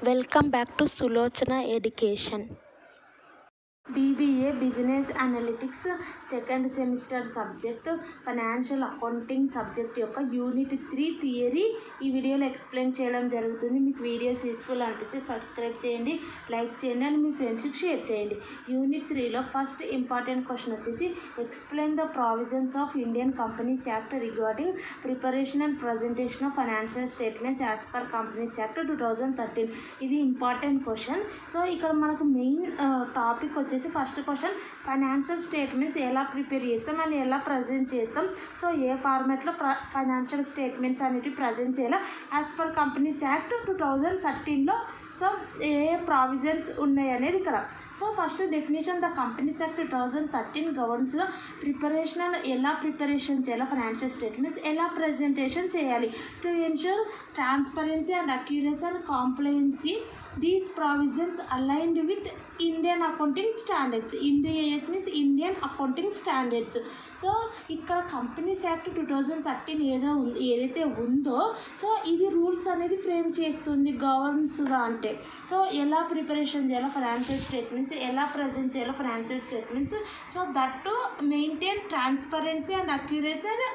Welcome back to Sulochana education. BBA business analytics second semester subject financial accounting subject యొక్క unit 3 theory ఈ వీడియోలో explain చేయడం జరుగుతుంది. మీకు వీడియోస్ యూస్ఫుల్ అనిపిస్తే సబ్స్క్రైబ్ చేయండి, లైక్ చేయండి అండ్ మీ ఫ్రెండ్స్కి షేర్ చేయండి. యూనిట్ 3లో ఫస్ట్ ఇంపార్టెంట్ క్వశ్చన్ వచ్చేసి explain the provisions of Indian companies act regarding preparation and presentation of financial statements as per companies act 2013. ఇది ఇంపార్టెంట్ క్వశ్చన్. సో ఇక్కడ మనకు main topic వచ్చేసి first question financial statements ఎలా prepare చేస్తాం and ఎలా present చేస్తాం, so ఏ ఫార్మాట్లో ఫైనాన్షియల్ స్టేట్మెంట్స్ అనేవి ప్రజెంట్ చేయాలి యాజ్ పర్ కంపెనీస్ యాక్ట్ 2013లో. సో ఏ ప్రావిజన్స్ ఉన్నాయి అనేది ఇక్కడ. So first definition the companies act 2013 governs the preparation and ఎలా ప్రిపరేషన్ చేయాలి ఫైనాన్షియల్ స్టేట్మెంట్స్, ఎలా ప్రజెంటేషన్ చేయాలి to ensure transparency and accuracy and compliance. These provisions aligned with Indian accounting standards. IndAS means Indian accounting standards. So ఇక్కడ companies act 2013 ఏదైతే ఉందో so ఇది rules అనేది frame చేస్తుంది గవర్నెన్స్గా. అంటే సో ఎలా ప్రిపరేషన్ చేయాలో ఫైనాన్షియల్ స్టేట్మెంట్స్, ఎలా ప్రజెంట్ చేయాలో financial statements, so that to maintain transparency and accuracy and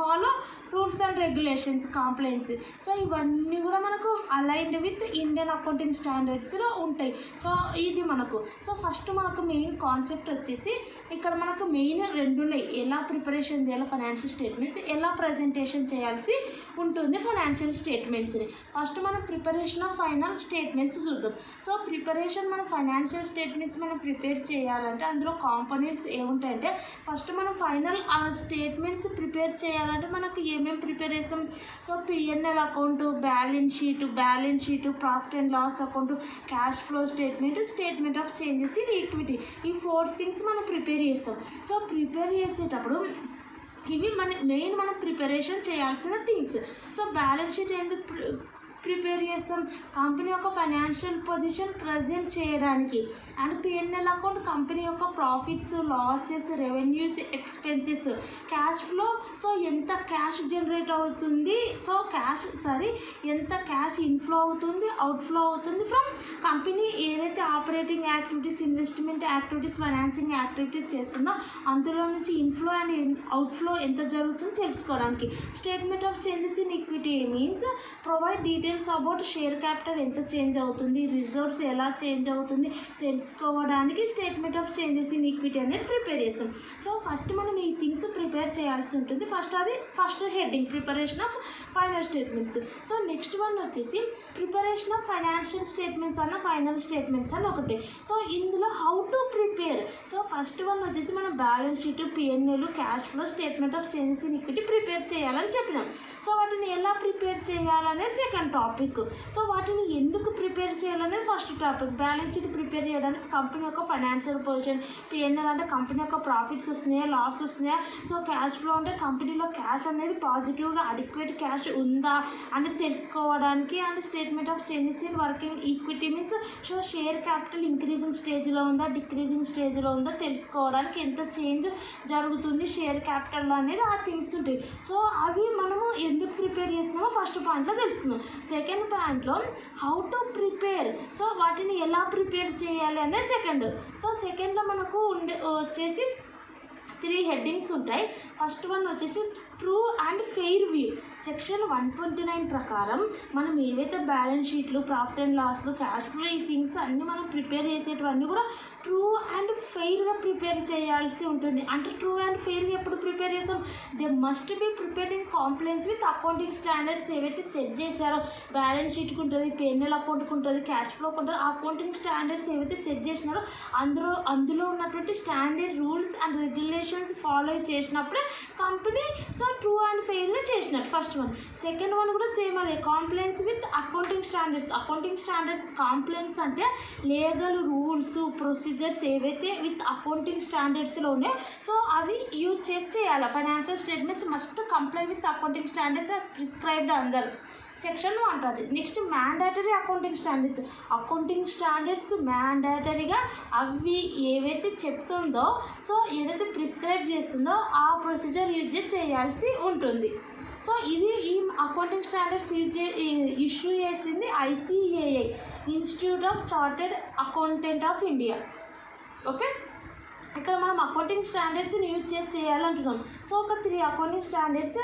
follow rules and regulations, compliance. So ఇవన్నీ కూడా మనకు అలైన్డ్ విత్ ఇండియన్ అకౌంటింగ్ స్టాండర్డ్స్లో ఉంటాయి. సో ఇది మనకు. సో ఫస్ట్ మనకు మెయిన్ కాన్సెప్ట్ వచ్చేసి ఇక్కడ మనకు మెయిన్ రెండు ఉన్నాయి. ఎలా ప్రిపరేషన్ చేయాలో ఫైనాన్షియల్ స్టేట్మెంట్స్, ఎలా ప్రజెంటేషన్ చేయాల్సి ఉంటుంది ఫైనాన్షియల్ స్టేట్మెంట్స్ని. ఫస్ట్ మనం ప్రిపరేషన్ ఆఫ్ ఫైనల్ స్టేట్మెంట్స్ చూద్దాం. సో ప్రిపరేషన్ మనం ఫైనాన్షియల్ స్టేట్మెంట్స్ మనం ప్రిపేర్ చేయాలంటే అందులో కాంపోనెంట్స్ ఏముంటాయంటే ఫస్ట్ మనం ఫైనల్ ఆ స్టేట్మెంట్స్ ప్రిపేర్ చేయాలంటే మనకి ఏమేమి ప్రిపేర్ చేస్తాం. So P&L account, balance sheet, profit and loss account, cash flow statement, statement of changes in equity, ఈ 4 థింగ్స్ మనం ప్రిపేర్ చేస్తాం. సో ప్రిపేర్ చేసేటప్పుడు ఇవి మనం ప్రిపరేషన్ చేయాల్సిన థింగ్స్. సో బ్యాలెన్స్ షీట్ ఎందుకు ప్రిపేర్ చేస్తాం, కంపెనీ యొక్క ఫైనాన్షియల్ పొజిషన్ ప్రజెంట్ చేయడానికి. అండ్ P&L అకౌంట్ కంపెనీ యొక్క profits, losses, revenues, expenses, cash flow. So ఎంత క్యాష్ జనరేట్ అవుతుంది, సో ఎంత క్యాష్ ఇన్ఫ్లో అవుతుంది, అవుట్ఫ్లో అవుతుంది ఫ్రమ్ కంపెనీ ఏదైతే operating activities, investment activities, financing activities చేస్తుందో అందులో నుంచి ఇన్ఫ్లో అండ్ అవుట్ఫ్లో ఎంత జరుగుతుందో తెలుసుకోవడానికి. Statement of changes in equity means provide details about share capital ఎంత చేంజ్ అవుతుంది, రిజర్వ్స్ ఎలా చేంజ్ అవుతుంది తెలుసుకోవడానికి statement of changes in equity అనేది ప్రిపేర్ చేస్తాం. సో ఫస్ట్ మనం ఈ థింగ్స్ ప్రిపేర్ చేయాల్సి ఉంటుంది. First heading preparation of final statements. So next one వచ్చేసి ప్రిపరేషన్ ఆఫ్ ఫైనాన్షియల్ స్టేట్మెంట్స్ అన్న ఫైనల్ స్టేట్మెంట్స్ అని ఒకటి. సో ఇందులో how to prepare. So first one వచ్చేసి మనం balance sheet, P&L, cash flow, statement of changes in equity prepare చేయాలని చెప్పినాం. So వాటిని ఎలా ప్రిపేర్ చేయాలనే సెకండ్ టాపిక్. సో వాటిని ఎందుకు ప్రిపేర్ చేయాలనేది first topic. Balance sheet prepare చేయడానికి కంపెనీ యొక్క ఫైనాన్షియల్ పొజిషన్, P&L అంటే కంపెనీ యొక్క ప్రాఫిట్స్ వస్తున్నాయా, లాస్ వస్తున్నాయా, సో క్యాష్ ఫ్లో అంటే కంపెనీలో క్యాష్ అనేది పాజిటివ్గా అడిక్వేట్ క్యాష్ ఉందా అని తెలుసుకోవడానికి. And statement of changes in working equity means so share capital increasing స్టేజ్లో ఉందా, డిక్రీజింగ్ స్టేజ్లో ఉందా తెలుసుకోవడానికి, ఎంత చేంజ్ జరుగుతుంది షేర్ క్యాపిటల్లో అనేది ఆ థింగ్స్ ఉంటాయి. సో అవి మనము ఎందుకు ప్రిపేర్ చేస్తున్నామో ఫస్ట్ పాయింట్లో తెలుసుకుందాం. సెకండ్ పాయింట్లో హౌ టు ప్రిపేర్. సో వాటిని ఎలా ప్రిపేర్ చేయాలి అనేది సెకండ్. సో సెకండ్లో మనకు వచ్చేసి 3 హెడ్డింగ్స్ ఉంటాయి. ఫస్ట్ వన్ వచ్చేసి true and fair view. Section 129 ప్రకారం మనం ఏవైతే బ్యాలెన్స్ షీట్లు, ప్రాఫిట్ అండ్ లాస్లు, క్యాష్ ఫ్లో ఈ థింగ్స్ అన్నీ మనం ప్రిపేర్ చేసేటివన్నీ కూడా ట్రూ అండ్ ఫెయిర్గా ప్రిపేర్ చేయాల్సి ఉంటుంది. అంటే ట్రూ అండ్ ఫెయిర్గా ఎప్పుడు ప్రిపేర్ చేస్తాం, they must be prepared in compliance with accounting standards ఏవైతే సెట్ చేశారో బ్యాలెన్స్ షీట్కి ఉంటుంది, P&L అకౌంట్కి ఉంటుంది, క్యాష్ ఫ్లోకి ఉంటుంది. ఆ అకౌంటింగ్ స్టాండర్డ్స్ ఏవైతే సెట్ చేసినారో అందులో ఉన్నటువంటి standard rules and regulations follow చేసినప్పుడే కంపెనీ సో ట్రూ అండ్ ఫెయిర్గా చేసినట్టు ఫస్ట్ వన్. సెకండ్ వన్ కూడా సేమ్ అదే, compliance with accounting standards. Accounting standards compliance అంటే లీగల్ రూల్స్, ప్రొసీజర్స్ ఏవైతే విత్ అకౌంటింగ్ స్టాండర్డ్స్లో ఉన్నాయో సో అవి యూజ్ చేయాలి. Financial statements must comply with accounting standards as prescribed అందరు section ఉంటుంది. నెక్స్ట్ మ్యాండేటరీ అకౌంటింగ్ స్టాండర్డ్స్ మ్యాండేటరీగా అవి ఏవైతే చెప్తుందో సో ఏదైతే ప్రిస్క్రైబ్ చేస్తుందో ఆ ప్రొసీజర్ యూజ్ చేయాల్సి ఉంటుంది. సో ఇది ఈ అకౌంటింగ్ స్టాండర్డ్స్ ఇష్యూ చేసింది ICAI, institute of chartered accountant of India. Okay, ఇక్కడ మనం అకౌంటింగ్ స్టాండర్డ్స్ని యూజ్ చేయాలంటున్నాం. సో ఒక 3 అకౌంటింగ్ స్టాండర్డ్స్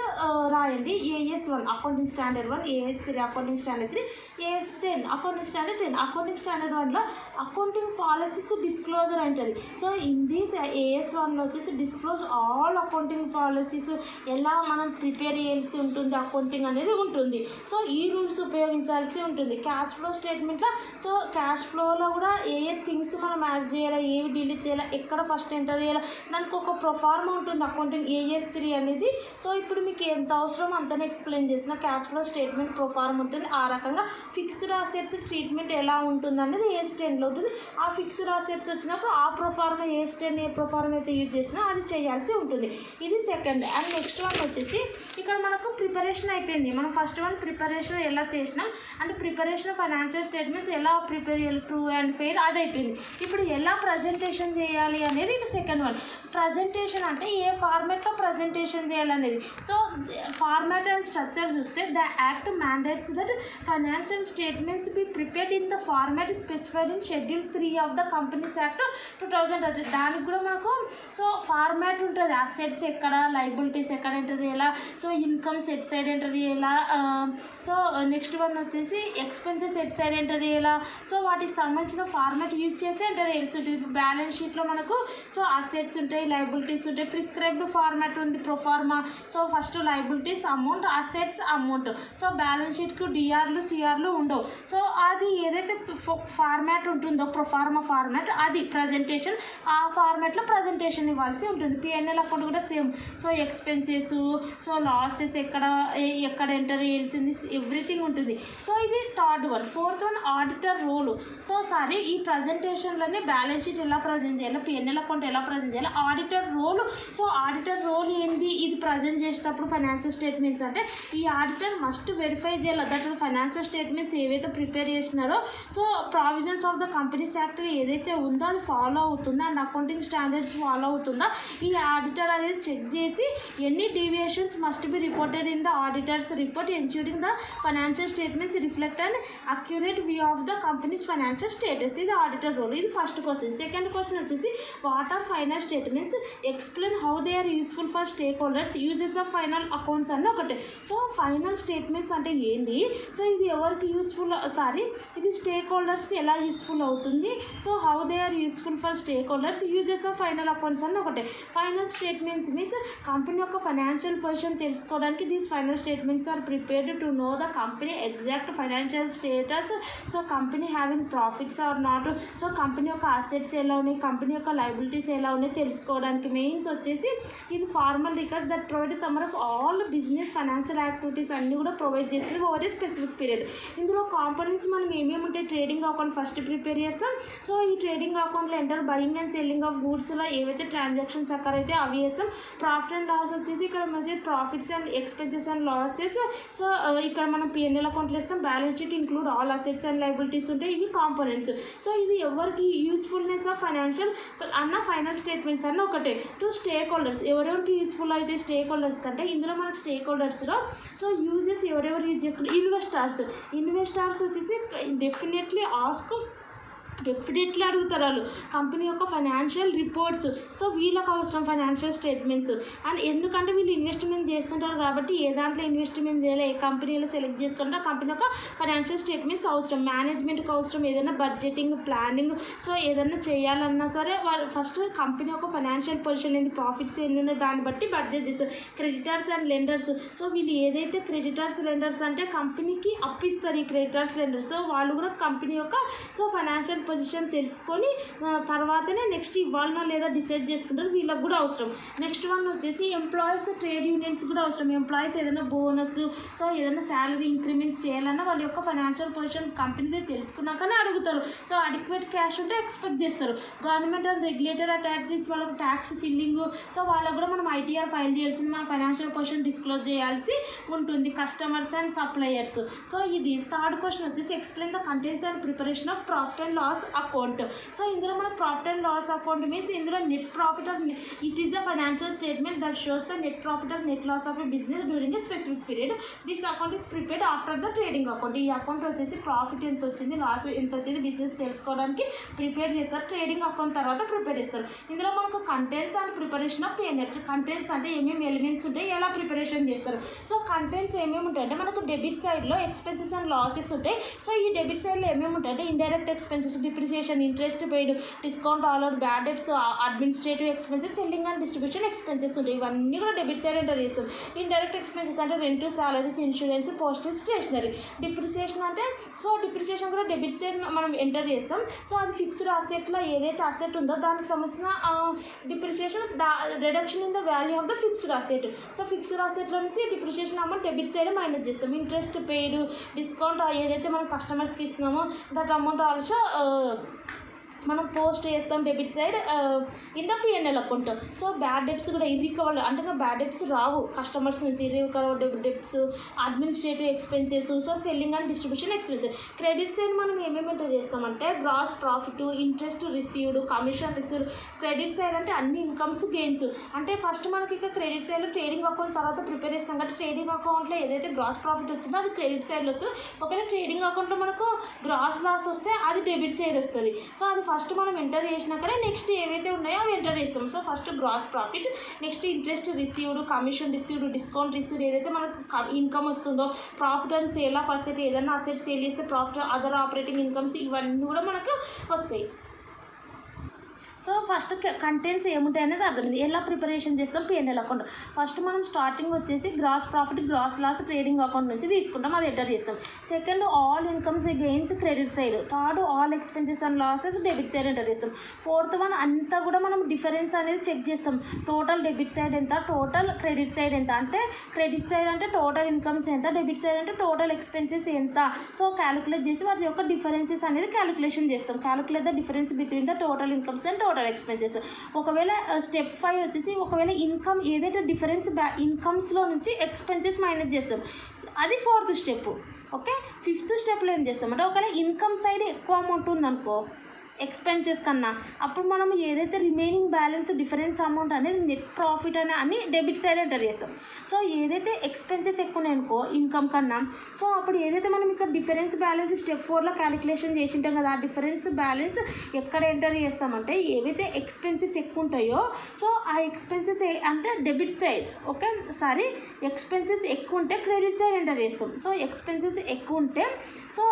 రాయండి. AS1 accounting standard 1, AS3 accounting standard 3, AS10 accounting standard 10. Accounting standard 1లో అకౌంటింగ్ పాలసీస్ డిస్క్లోజర్ ఉంటుంది. సో ఇన్ దీస్ AS1లో వచ్చేసి డిస్క్లోజ్ ఆల్ అకౌంటింగ్ పాలసీస్, ఎలా మనం ప్రిపేర్ చేయాల్సి ఉంటుంది అకౌంటింగ్ అనేది ఉంటుంది. సో ఈ రూల్స్ ఉపయోగించాల్సి ఉంటుంది. క్యాష్ ఫ్లో స్టేట్మెంట్లో సో క్యాష్ ఫ్లోలో కూడా ఏ థింగ్స్ మనం యాడ్ చేయాలి, ఏవి డిలీట్ చేయాలి, ఎక్కడ ఫస్ట్ ఎంటర్ చేయాలి, దానికి ఒక ప్రొఫార్మా ఉంటుంది అకౌంటింగ్ AS3 అనేది. సో ఇప్పుడు మీకు ఎంత అవసరం అంతనే ఎక్స్ప్లెయిన్ చేసిన. క్యాష్ ఫ్లో స్టేట్మెంట్ ప్రొఫార్మా ఉంటుంది. ఆ రకంగా ఫిక్స్డ్ అసెట్స్ ట్రీట్మెంట్ ఎలా ఉంటుంది అనేది AS10లో ఉంటుంది. ఆ ఫిక్స్డ్ అసెట్స్ వచ్చినప్పుడు ఆ ప్రొఫార్మా AS10 ఏ ప్రొఫార్మా అయితే యూజ్ చేసినా అది చేయాల్సి ఉంటుంది. ఇది సెకండ్. అండ్ నెక్స్ట్ వన్ వచ్చేసి ఇక్కడ మనకు ప్రిపరేషన్ అయిపోయింది. మనం ఫస్ట్ వన్ ప్రిపరేషన్ ఎలా చేసినాం అంటే ప్రిపరేషన్ ఫైనాన్షియల్ స్టేట్మెంట్స్ ఎలా ప్రిపేర్ చేయాలి, ట్రూ అండ్ ఫెయిర్ అది అయిపోయింది. ఇప్పుడు ఎలా ప్రజెంటేషన్ చేయాలి అనేది ఇది సెకండ్ వన్. ప్రజెంటేషన్ అంటే ఏ ఫార్మాట్లో ప్రజెంటేషన్ చేయాలనేది. సో ఫార్మాట్ అండ్ స్ట్రక్చర్ చూస్తే the act mandates that financial statements be prepared in the format specified in schedule 3 of the companies act 2030. దానికి కూడా మనకు సో ఫార్మాట్ ఉంటుంది. అసెట్స్ ఎక్కడ, లైబిలిటీస్ ఎక్కడ ఎంటర్ చేయాలా, so incomes at side enter చేయాలా, so next one వచ్చేసి expenses at side enter చేయాలా. సో వాటికి సంబంధించిన ఫార్మాట్ యూజ్ చేసి ఎంటర్ చేయాల్సి ఉంటుంది. ఇప్పుడు బ్యాలెన్స్ షీట్లో మనకు సో అసెట్స్ ఉంటాయి, లైబిలిటీస్ ఉంటాయి, ప్రిస్క్రైబ్డ్ ఫార్మాట్ ఉంది proforma. So first liabilities amount, assets amount. So balance షీట్కు డిఆర్లు సిఆర్లు ఉండవు. సో అది ఏదైతే ఫార్మాట్ ఉంటుందో ప్రొఫార్మా ఫార్మాట్ అది ప్రజెంటేషన్, ఆ ఫార్మాట్లో ప్రజెంటేషన్ ఇవ్వాల్సి ఉంటుంది. P&L అకౌంట్ కూడా same. So expenses, so losses ఎక్కడ ఎంటర్ చేయాల్సింది ఎవ్రీథింగ్ ఉంటుంది. సో ఇది third one. Fourth one auditor role. So sorry ఈ ప్రజెంటేషన్లోనే బ్యాలెన్స్ షీట్ ఎలా ప్రజెంట్ చేయాలి, P&L అకౌంట్ ఎలా ప్రజెంట్ చేయాలి, auditor role. So auditor role ఏంది ఇది ప్రజెంట్ చేసేటప్పుడు ఫైనాన్షియల్ స్టేట్మెంట్స్ అంటే ఈ ఆడిటర్ మస్ట్ వెరిఫై చేయాలి దట్ ఫైనాన్షియల్ స్టేట్మెంట్స్ ఏవైతే ప్రిపేర్ చేసినారో so provisions of the companies act ఏదైతే ఉందో అది ఫాలో అవుతుందా అండ్ అకౌంటింగ్ స్టాండర్డ్స్ ఫాలో అవుతుందా ఈ ఆడిటర్ అనేది చెక్ చేసి ఎన్ని deviations must be reported in the auditor's report ensuring the financial statements reflect and accurate view of the company's financial status. ఇది ఆడిటర్ రోల్. ఇది ఫస్ట్ క్వశ్చన్. సెకండ్ క్వశ్చన్ వచ్చేసి what are final statements, explain how they are useful for stakeholders, uses of final accounts అని ఒకటే. So final statements అంటే ఏంది, so ఇది ఎవరికి useful, ఇది స్టేక్ హోల్డర్స్కి ఎలా యూస్ఫుల్ అవుతుంది, so how they are useful for stakeholders, uses of final accounts అని ఒకటే. ఫైనల్ స్టేట్మెంట్స్ మీన్స్ కంపెనీ యొక్క ఫైనాన్షియల్ పొజిషన్ తెలుసుకోవడానికి these final statements are prepared to know the company exact financial status. So company having profits or not, so company యొక్క assets ఎలా ఉన్నాయి, company యొక్క liabilities ఎలా ఉన్నాయి తెలుసుకోవడానికి. మెయిన్స్ వచ్చేసి ఇది formal record that provide summary of all business financial activities అన్నీ కూడా ప్రొవైడ్ చేస్తుంది ఓవర్ ఏ స్పెసిఫిక్ పీరియడ్. ఇందులో కాంపోనెంట్స్ మనం ఏమేమి ఉంటాయి, ట్రేడింగ్ అకౌంట్ ఫస్ట్ ప్రిపేర్ చేస్తాం. సో ఈ ట్రేడింగ్ అకౌంట్లో enter buying and selling of గూడ్స్లో ఏవైతే ట్రాన్సాక్షన్స్ అక్కర్ అయితే అవి వేస్తాం. ప్రాఫిట్ అండ్ లాస్ వచ్చేసి ఇక్కడ మంచి profits and expenses and losses. So ఇక్కడ మనం P&L అకౌంట్లో వేస్తాం. Balance sheet include all assets and liabilities ఉంటాయి. ఇవి కాంపోనెంట్స్. సో ఇది ఎవరికి యూస్ఫుల్నెస్ ఆఫ్ ఫైనాన్షియల్ అన్న ఫైనల్ స్టేట్మెంట్స్ అన్న ఒకటే. టు స్టేక్ హోల్డర్స్ ఎవరెవరికి యూస్ఫుల్ అయితే స్టేక్ హోల్డర్స్ కంటే ఇందులో మన స్టేక్ హోల్డర్స్లో సో యూజెస్ ఎవరెవరు యూజ్ చేసుకుంటారు, ఇన్వెస్టర్స్ వచ్చేసి డెఫినెట్లీ అడుగుతారు వాళ్ళు కంపెనీ యొక్క ఫైనాన్షియల్ రిపోర్ట్స్. సో వీళ్ళకి అవసరం ఫైనాన్షియల్ స్టేట్మెంట్స్. అండ్ ఎందుకంటే వీళ్ళు ఇన్వెస్ట్మెంట్ చేస్తుంటారు కాబట్టి ఏ దాంట్లో ఇన్వెస్ట్మెంట్ చేయాలి, ఏ కంపెనీలో సెలెక్ట్ చేసుకుంటే ఆ కంపెనీ యొక్క ఫైనాన్షియల్ స్టేట్మెంట్స్ అవసరం. మేనేజ్మెంట్కి అవసరం, ఏదైనా బడ్జెటింగ్ ప్లానింగ్ సో ఏదైనా చేయాలన్నా సరే వాళ్ళు ఫస్ట్ కంపెనీ యొక్క ఫైనాన్షియల్ పొజిషన్ ఏంటి, ప్రాఫిట్స్ ఎన్ని ఉన్నాయి దాన్ని బట్టి బడ్జెట్ చేస్తారు. క్రెడిటర్స్ అండ్ లెండర్స్, సో వీళ్ళు ఏదైతే క్రెడిటర్స్ లెండర్స్ అంటే కంపెనీకి అప్పిస్తారు ఈ క్రెడిటర్స్ లెండర్స్. సో వాళ్ళు కూడా కంపెనీ యొక్క సో ఫైనాన్షియల్ పొజిషన్ తెలుసుకొని తర్వాతనే నెక్స్ట్ ఇవ్వాలన్నా లేదా డిసైడ్ చేసుకుంటారు. వీళ్ళకి కూడా అవసరం. నెక్స్ట్ వన్ వచ్చేసి ఎంప్లాయీస్, ట్రేడ్ యూనియన్స్ కూడా అవసరం. ఎంప్లాయీస్ ఏదైనా బోనస్ సో ఏదైనా శాలరీ ఇంక్రిమెంట్స్ చేయాలన్నా వాళ్ళ యొక్క ఫైనాన్షియల్ పొజిషన్ కంపెనీదే తెలుసుకున్నాకనే అడుగుతారు. సో అడిక్వేట్ క్యాష్ ఉంటే ఎక్స్పెక్ట్ చేస్తారు. గవర్నమెంట్ అండ్ రెగ్యులేటర్ అథారిటీస్ వాళ్ళకి ట్యాక్స్ ఫిల్లింగ్ సో వాళ్ళకు కూడా మనం ITR ఫైల్ చేయాల్సింది, మన ఫైనాన్షియల్ పొజిషన్ డిస్క్లోజ్ చేయాల్సి ఉంటుంది. Customers and suppliers. సో ఇది థర్డ్ క్వశ్చన్ వచ్చేసి explain the contents and preparation of profit and loss loss account. So ఇందులో మనకు profit and loss account means ఇందులో net profit or it is a financial statement that shows the net profit or net loss of a business during a specific period. This account is prepared after the trading account. ఈ account వచ్చేసి profit ఎంత వచ్చింది, loss ఎంత వచ్చింది business తెలుసుకోవడానికి prepare చేస్తారు. Trading account తర్వాత prepare చేస్తారు. ఇందులో మనకు కంటెంట్స్ అండ్ ప్రిపరేషన్ ఆఫ్ పేనెట్. కంటెంట్స్ అంటే ఏమేమి ఎలిమెంట్స్ ఉంటాయి, ఎలా ప్రిపరేషన్ చేస్తారు. సో కంటెంట్స్ ఏమేమి ఉంటాయంటే మనకు డెబిట్ సైడ్లో ఎక్స్పెన్సెస్ అండ్ లాసెస్ ఉంటాయి. సో ఈ డెబిట్ సైడ్లో ఏమేమి ఉంటాయంటే indirect expenses, depreciation, interest paid, discount allowed, bad debts, administrative expenses, selling and distribution expenses ఉంటాయి. ఇవన్నీ కూడా డెబిట్ సైడ్ ఎంటర్ చేస్తాం. ఇండైరెక్ట్ ఎక్స్పెన్సెస్ అంటే rent, salaries, insurance, postage, stationery. Depreciation అంటే సో డిప్రిసియేషన్ కూడా డెబిట్ సైడ్ మనం enter చేస్తాం. So అది ఫిక్స్డ్ అసెట్లో ఏదైతే అసెట్ ఉందో దానికి సంబంధించిన depreciation reduction in the value of the fixed asset. So fixed అసెట్లో నుంచి depreciation amount debit side minus చేస్తాం. ఇంట్రెస్ట్ పెయిడ్, డిస్కౌంట్ ఏదైతే మనం కస్టమర్స్కి ఇస్తున్నామో దట్ అమౌంట్ ఆల్సో మనం పోస్ట్ చేస్తాం debit side in the PNL account. So bad debts కూడా ఇర్రికవర్డ్ అంటే బ్యాడ్ డెబ్ట్స్ రావు కస్టమర్స్ నుంచి. Irrecovered debts, administrative expenses, so selling and distribution expenses. Credit side మనం ఏమేమి ఎంటర్ చేస్తామంటే gross profit, interest received, commission received. Credit side అంటే అన్ని incomes, gains. అంటే ఫస్ట్ మనకి ఇక క్రెడిట్ సైడ్లో ట్రేడింగ్ అకౌంట్ తర్వాత ప్రిపేర్ చేస్తాం కాబట్టి ట్రేడింగ్ అకౌంట్లో ఏదైతే గ్రాస్ ప్రాఫిట్ వచ్చిందో అది క్రెడిట్ సైడ్లో వస్తుంది. ఒకవేళ ట్రేడింగ్ అకౌంట్లో మనకు గ్రాస్ లాస్ వస్తే అది డెబిట్ సైడ్ వస్తుంది. సో అది ఫస్ట్ మనం ఎంటర్ చేసినాకనే నెక్స్ట్ ఏవైతే ఉన్నాయో అవి ఎంటర్ చేస్తాం. So first gross profit, next interest received, commission received, discount received, ఏదైతే మనకు ఇన్కమ్ వస్తుందో, profit and sale of asset, ఏదైనా అసెట్ సేల్ చేస్తే ప్రాఫిట్, అదర్ ఆపరేటింగ్ ఇన్కమ్స్, ఇవన్నీ కూడా మనకు వస్తాయి. సో ఫస్ట్ కంటెంట్స్ ఏముంటాయి అనేది అర్థమైంది. ఎలా ప్రిపరేషన్ చేస్తాం పిఎన్ఎల్ అకౌంట్. ఫస్ట్ మనం స్టార్టింగ్ వచ్చేసి gross profit, gross loss trading account నుంచి తీసుకుంటాం, అది ఎంటర్ చేస్తాం. Second all incomes gains credit side. Third all expenses and losses debit side enter చేస్తాం. ఫోర్త్ వన్ అంతా కూడా మనం డిఫరెన్స్ అనేది చెక్ చేస్తాం. టోటల్ డెబిట్ సైడ్ ఎంత, టోటల్ క్రెడిట్ సైడ్ ఎంత. అంటే క్రెడిట్ సైడ్ అంటే టోటల్ ఇన్కమ్స్ ఎంత, డెబిట్ సైడ్ అంటే టోటల్ ఎక్స్పెన్సెస్ ఎంత. సో క్యాలిక్యులేట్ చేసి వాటి యొక్క డిఫరెన్సెస్ అనేది క్యాలిక్యులేషన్ చేస్తాం. Calculate the difference between the total incomes and total expenses. ఒకవేళ స్టెప్ 5 వచ్చేసి ఒకవేళ ఇన్కమ్ ఏదైతే డిఫరెన్స్ ఇన్కమ్స్లో నుంచి ఎక్స్పెన్సెస్ మైనస్ చేస్తాం, అది 4th స్టెప్. ఓకే, 5th స్టెప్లో ఏం చేస్తామంటే ఒకవేళ ఇన్కమ్ సైడ్ ఎక్కువ అమౌంట్ ఉందనుకో ఎక్స్పెన్సెస్ కన్నా, అప్పుడు మనం ఏదైతే రిమైనింగ్ బ్యాలెన్స్ డిఫరెన్స్ అమౌంట్ అనేది నెట్ ప్రాఫిట్ అని డెబిట్ సైడ్ ఎంటర్ చేస్తాం. సో ఏదైతే ఎక్స్పెన్సెస్ ఎక్కువ ఉన్నాయనుకో ఇన్కమ్ కన్నా, సో అప్పుడు ఏదైతే మనం ఇక్కడ డిఫరెన్స్ బ్యాలెన్స్ స్టెప్ 4లో క్యాలిక్యులేషన్ చేసి ఉంటాం కదా, ఆ డిఫరెన్స్ బ్యాలెన్స్ ఎక్కడ ఎంటర్ చేస్తామంటే ఏవైతే ఎక్స్పెన్సెస్ ఎక్కువ ఉంటాయో సో ఆ ఎక్స్పెన్సెస్ అంటే debit side. Okay sorry, expenses ఎక్కువ ఉంటే క్రెడిట్ సైడ్ ఎంటర్ చేస్తాం. సో ఎక్స్పెన్సెస్ ఎక్కువ ఉంటే సో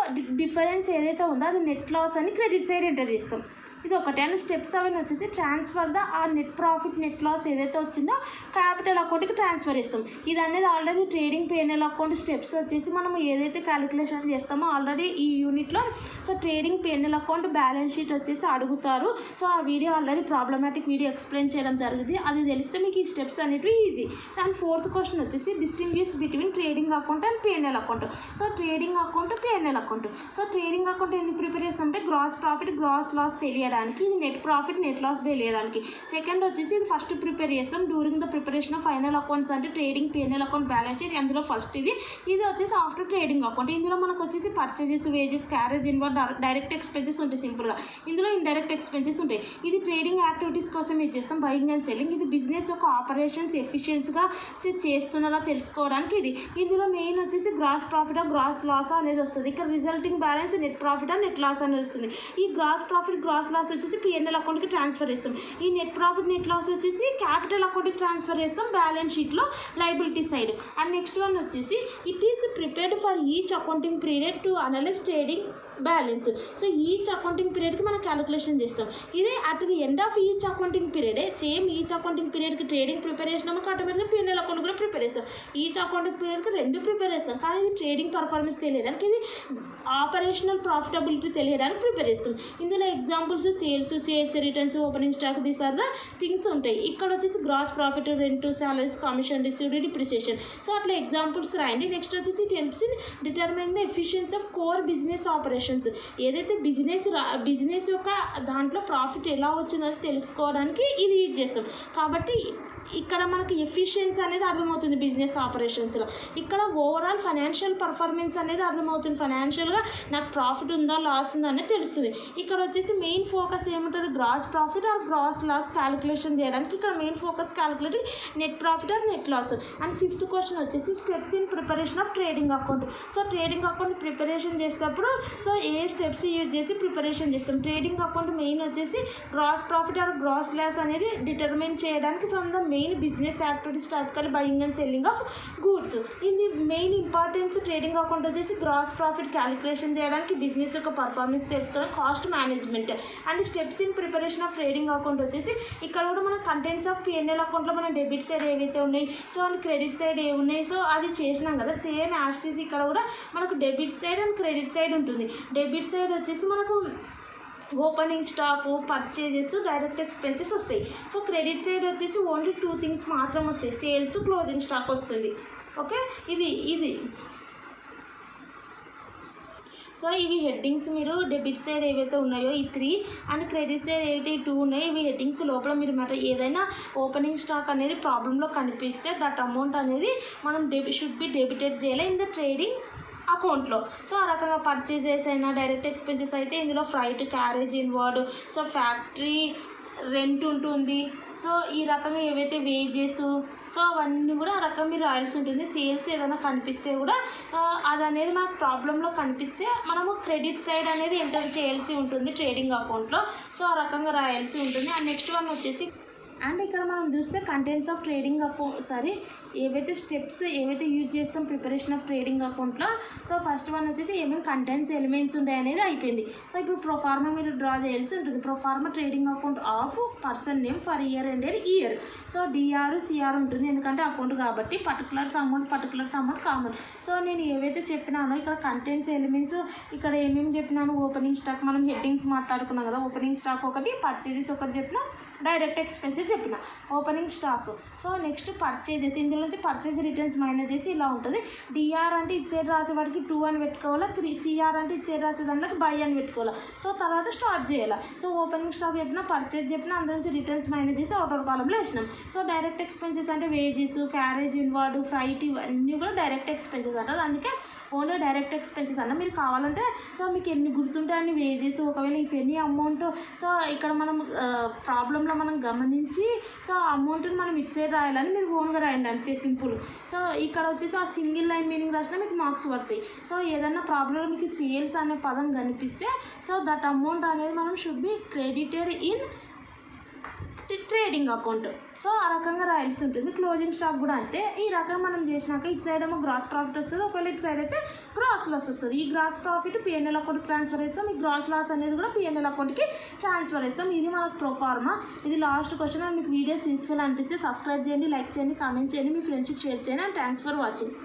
డిఫరెన్స్ ఏదైతే ఉందో అది నెట్ లాస్ అని క్రెడిట్ సైడ్ ఎంటర్ చేస్తాం. ఇది ఒకటి. అండ్ స్టెప్ 7 వచ్చేసి ట్రాన్స్ఫర్ ద ఆ నెట్ ప్రాఫిట్, నెట్ లాస్ ఏదైతే వచ్చిందో క్యాపిటల్ అకౌంట్కి ట్రాన్స్ఫర్ చేస్తాం. ఇది అనేది already trading PNL account steps వచ్చేసి మనం ఏదైతే క్యాలిక్యులేషన్ చేస్తామో ఆల్రెడీ ఈ యూనిట్లో. So trading PNL account balance sheet వచ్చేసి అడుగుతారు. సో ఆ video already problematic video explain చేయడం జరిగింది, అది తెలిస్తే మీకు ఈ స్టెప్స్ అనేవి ఈజీ. దాని 4th క్వశ్చన్ వచ్చేసి distinguish between trading account and PNL account. So trading account, PNL account. So trading account ఎందుకు ప్రిపేర్ చేస్తామంటే గ్రాస్ ప్రాఫిట్, గ్రాస్ లాస్ తెలియడానికి, ఇది నెట్ ప్రాఫిట్, నెట్ లాస్ తెలియడానికి. సెకండ్ వచ్చేసి ఇది ఫస్ట్ ప్రిపేర్ చేస్తాం during the preparation of final accounts అంటే trading PNL account balance sheet. అందులో ఫస్ట్ ఇది వచ్చేసి ఆఫ్టర్ ట్రేడింగ్ అకౌంట్. ఇందులో మనకు వచ్చేసి purchases, wages, carriage inward, direct expenses ఉంటాయి సింపుల్గా. ఇందులో ఇండైరెక్ట్ ఎక్స్పెన్సెస్ ఉంటాయి. ఇది ట్రేడింగ్ యాక్టివిటీస్ కోసం యూజ్ చేస్తాం, బయింగ్ అండ్ సెల్లింగ్. ఇది బిజినెస్ యొక్క ఆపరేషన్స్ ఎఫిషియన్స్గా చేస్తున్నారా తెలుసుకోవడానికి ఇది. ఇందులో మెయిన్ వచ్చేసి గ్రాస్ ప్రాఫిట్, గ్రాస్ లాస్ అనేది వస్తుంది. ఇక్కడ resulting balance net profit, net loss అనేది వస్తుంది. ఈ గ్రాస్ ప్రాఫిట్, గ్రాస్ లాస్ వచ్చేసి పిఎన్ఎల్ అకౌంట్కి ట్రాన్స్ఫర్ చేస్తాం. ఈ నెట్ ప్రాఫిట్, నెట్ లాస్ వచ్చేసి క్యాపిటల్ అకౌంట్కి ట్రాన్స్ఫర్ చేస్తాం బ్యాలెన్స్ షీట్లో liability side. And next one వచ్చేసి it is prepared for each accounting period to analyse trading balance. So each accounting పీరియడ్కి మనం క్యాలిక్యులేషన్ చేస్తాం. ఇదే at the end of each accounting పీరియడే same each accounting పీరియడ్కి trading prepare చేసినాము ఆటోమేటిక్గా PNL account కూడా prepare చేస్తాం. ఈచ్ అకౌంటింగ్ పీరియడ్కి 2 ప్రిపేర్ చేస్తాం, కానీ ఇది ట్రేడింగ్ పర్ఫార్మెన్స్ తెలియడానికి, ఇది ఆపరేషనల్ ప్రాఫిటబిలిటీ తెలియడానికి ప్రిపేర్ చేస్తాం. ఇందులో examples sales returns, opening stock, these are the things ఉంటాయి. ఇక్కడ వచ్చేసి gross profit, rent, salaries, commission received, depreciation. So అట్లా ఎగ్జాంపుల్స్ రాయండి. నెక్స్ట్ వచ్చేసి it helps in determine the efficiency of core business operations. ఏదైతే బిజినెస్ యొక్క దాంట్లో ప్రాఫిట్ ఎలా వచ్చిందో తెలుసుకోవడానికి ఇది యూజ్ చేస్తాం. కాబట్టి ఇక్కడ మనకి ఎఫిషియన్సీ అనేది అర్థమవుతుంది బిజినెస్ ఆపరేషన్స్లో. ఇక్కడ ఓవరాల్ ఫైనాన్షియల్ పర్ఫార్మెన్స్ అనేది అర్థమవుతుంది. ఫైనాన్షియల్గా నాకు ప్రాఫిట్ ఉందా లాస్ ఉందా అనేది తెలుస్తుంది. ఇక్కడ వచ్చేసి మెయిన్ ఫోకస్ ఏముంటుంది, gross profit or gross loss calculation చేయడానికి ఇక్కడ main focus calculating net profit or net loss. And 5th question వచ్చేసి steps in preparation of trading account. So trading account preparation చేసేటప్పుడు సో ఏ స్టెప్స్ యూజ్ చేసి preparation చేస్తాం. Trading account main వచ్చేసి gross profit or gross loss అనేది determine చేయడానికి from the main business activities స్టార్టికల్ buying and selling of goods. ఇది main importance. Trading account వచ్చేసి గ్రాస్ ప్రాఫిట్ క్యాలిక్యులేషన్ చేయడానికి, బిజినెస్ యొక్క పర్ఫార్మెన్స్ తెలుసుకోవడం, cost management. And steps in preparation of trading account వచ్చేసి ఇక్కడ కూడా మన కంటెంట్స్ ఆఫ్ P&L అకౌంట్లో మన డెబిట్ సైడ్ ఏవైతే ఉన్నాయి సో అండ్ క్రెడిట్ సైడ్ ఏ ఉన్నాయి సో అది చేసినాం కదా. సేమ్ యాస్టీస్ ఇక్కడ కూడా మనకు debit side and credit side ఉంటుంది. డెబిట్ సైడ్ వచ్చేసి మనకు opening stock, purchases, direct expenses వస్తాయి. సో క్రెడిట్ సైడ్ వచ్చేసి ఓన్లీ 2 థింగ్స్ మాత్రం వస్తాయి, సేల్స్, క్లోజింగ్ స్టాక్ వస్తుంది. ఓకే, ఇది సో ఇవి హెడ్డింగ్స్. మీరు డెబిట్ సైడ్ ఏవైతే ఉన్నాయో ఈ 3 అండ్ క్రెడిట్ సైడ్ ఏవైతే 2 ఉన్నాయో ఇవి హెడ్డింగ్స్. లోపల మీరు ఏదైనా ఓపెనింగ్ స్టాక్ అనేది ప్రాబ్లంలో కనిపిస్తే దట్ అమౌంట్ అనేది మనం షుడ్ బి డెబిటెడ్ చేయాలి ఇన్ ద ట్రేడింగ్ అకౌంట్లో. సో ఆ రకంగా పర్చేజెస్ అయినా డైరెక్ట్ ఎక్స్పెన్సెస్ అయితే ఇందులో freight, carriage inward, so factory rent ఉంటుంది. సో ఈ రకంగా ఏవైతే వేజెస్ సో అవన్నీ కూడా ఆ రకంగా మీరు రాయాల్సి ఉంటుంది. సేల్స్ ఏదైనా కనిపిస్తే కూడా అది అనేది మనకు ప్రాబ్లంలో కనిపిస్తే మనము క్రెడిట్ సైడ్ అనేది ఎంటర్ చేయాల్సి ఉంటుంది ట్రేడింగ్ అకౌంట్లో. సో ఆ రకంగా రాయాల్సి ఉంటుంది. అండ్ నెక్స్ట్ వన్ వచ్చేసి అండ్ ఇక్కడ మనం చూస్తే కంటెంట్స్ ఆఫ్ ట్రేడింగ్ అకౌంట్ ఏవైతే స్టెప్స్ ఏవైతే యూజ్ చేస్తాం ప్రిపరేషన్ ఆఫ్ ట్రేడింగ్ అకౌంట్లో. సో ఫస్ట్ వన్ వచ్చేసి ఏమేమి కంటెంట్స్ ఎలిమెంట్స్ ఉంటాయి అనేది అయిపోయింది. సో ఇప్పుడు ప్రొఫార్మా మీరు డ్రా చేయాల్సి ఉంటుంది. Proforma trading account of person name for year ended year. So DR, CR ఉంటుంది ఎందుకంటే అకౌంట్ కాబట్టి. Particulars amount common. సో నేను ఏవైతే చెప్పినానో ఇక్కడ కంటెంట్స్ ఎలిమెంట్స్ ఇక్కడ ఏమేమి చెప్పినాను, ఓపెనింగ్ స్టాక్ మనం హెడ్డింగ్స్ మాట్లాడుకున్నాం కదా. ఓపెనింగ్ స్టాక్ ఒకటి, పర్చేజెస్ ఒకటి చెప్పిన, డైరెక్ట్ ఎక్స్పెన్సెస్ చెప్పిన. Opening stock. So next purchases, ఇందులో నుంచి పర్చేజ్ రిటర్న్స్ మైనస్ చేసి ఇలా ఉంటుంది. DR అంటే ఇటు సైడ్ రాసేవాడికి 2 అని పెట్టుకోవాలా, CR అంటే ఇటు సైడ్ రాసే దాంట్లోకి బై అని పెట్టుకోవాలా. సో తర్వాత స్టార్ట్ చేయాలి. సో ఓపెనింగ్ స్టాక్ చెప్పిన, పర్చేజ్ చెప్పిన, అందులో నుంచి రిటర్న్స్ మైనస్ చేసి అవుటర్ కాలంలో వేసినాం. సో డైరెక్ట్ ఎక్స్పెన్సెస్ అంటే వేజెస్, క్యారేజ్ ఇన్వార్డ్, ఫ్రైట్ ఇవన్నీ కూడా డైరెక్ట్ ఎక్స్పెన్సెస్ అంటారు. అందుకే ఓన్లీ డైరెక్ట్ ఎక్స్పెన్సెస్ అన్న. మీరు కావాలంటే సో మీకు ఎన్ని గుర్తుంటాయి అన్ని వేజెస్, ఒకవేళ ఇఫ్ ఎనీ అమౌంట్ సో ఇక్కడ మనం ప్రాబ్లంలో మనం గమనించి సో ఆ అమౌంట్ని మనం ఇటు సైడ్ రాయాలని మీరు ఓన్గా రాయండి, అంతే సింపుల్. సో ఇక్కడ వచ్చేసి ఆ సింగిల్ లైన్ మీనింగ్ రాసినా మీకు మార్క్స్ పడతాయి. సో ఏదన్నా ప్రాబ్లంలో మీకు సేల్స్ అనే పదం కనిపిస్తే సో దట్ అమౌంట్ అనేది మనం should B credited in trading account. So ఆ రకంగా రాయాల్సి ఉంటుంది. క్లోజింగ్ స్టాక్ కూడా అంతే. ఈ రకంగా మనం చేసినాక ఇటు సైడ్ ఏమో గ్రాస్ ప్రాఫిట్ వస్తుంది, ఒకవేళ ఇటు సైడ్ అయితే గ్రాస్ లాస్ వస్తుంది. ఈ గ్రాస్ ప్రాఫిట్ P&L అకౌంట్కి ట్రాన్స్ఫర్ చేస్తాం, ఈ గ్రాస్ లాస్ అనేది కూడా P&L అకౌంట్కి ట్రాన్స్ఫర్ చేస్తాం. ఇది మనకు ప్రొఫార్మా. ఇది లాస్ట్ క్వశ్చన్. మీకు వీడియోస్ యూస్ఫుల్ అనిపిస్తే సబ్స్క్రైబ్ చేయండి, లైక్ చేయండి, కామెంట్ చేయండి, మీ ఫ్రెండ్స్కి షేర్ చేయండి. And thanks for watching.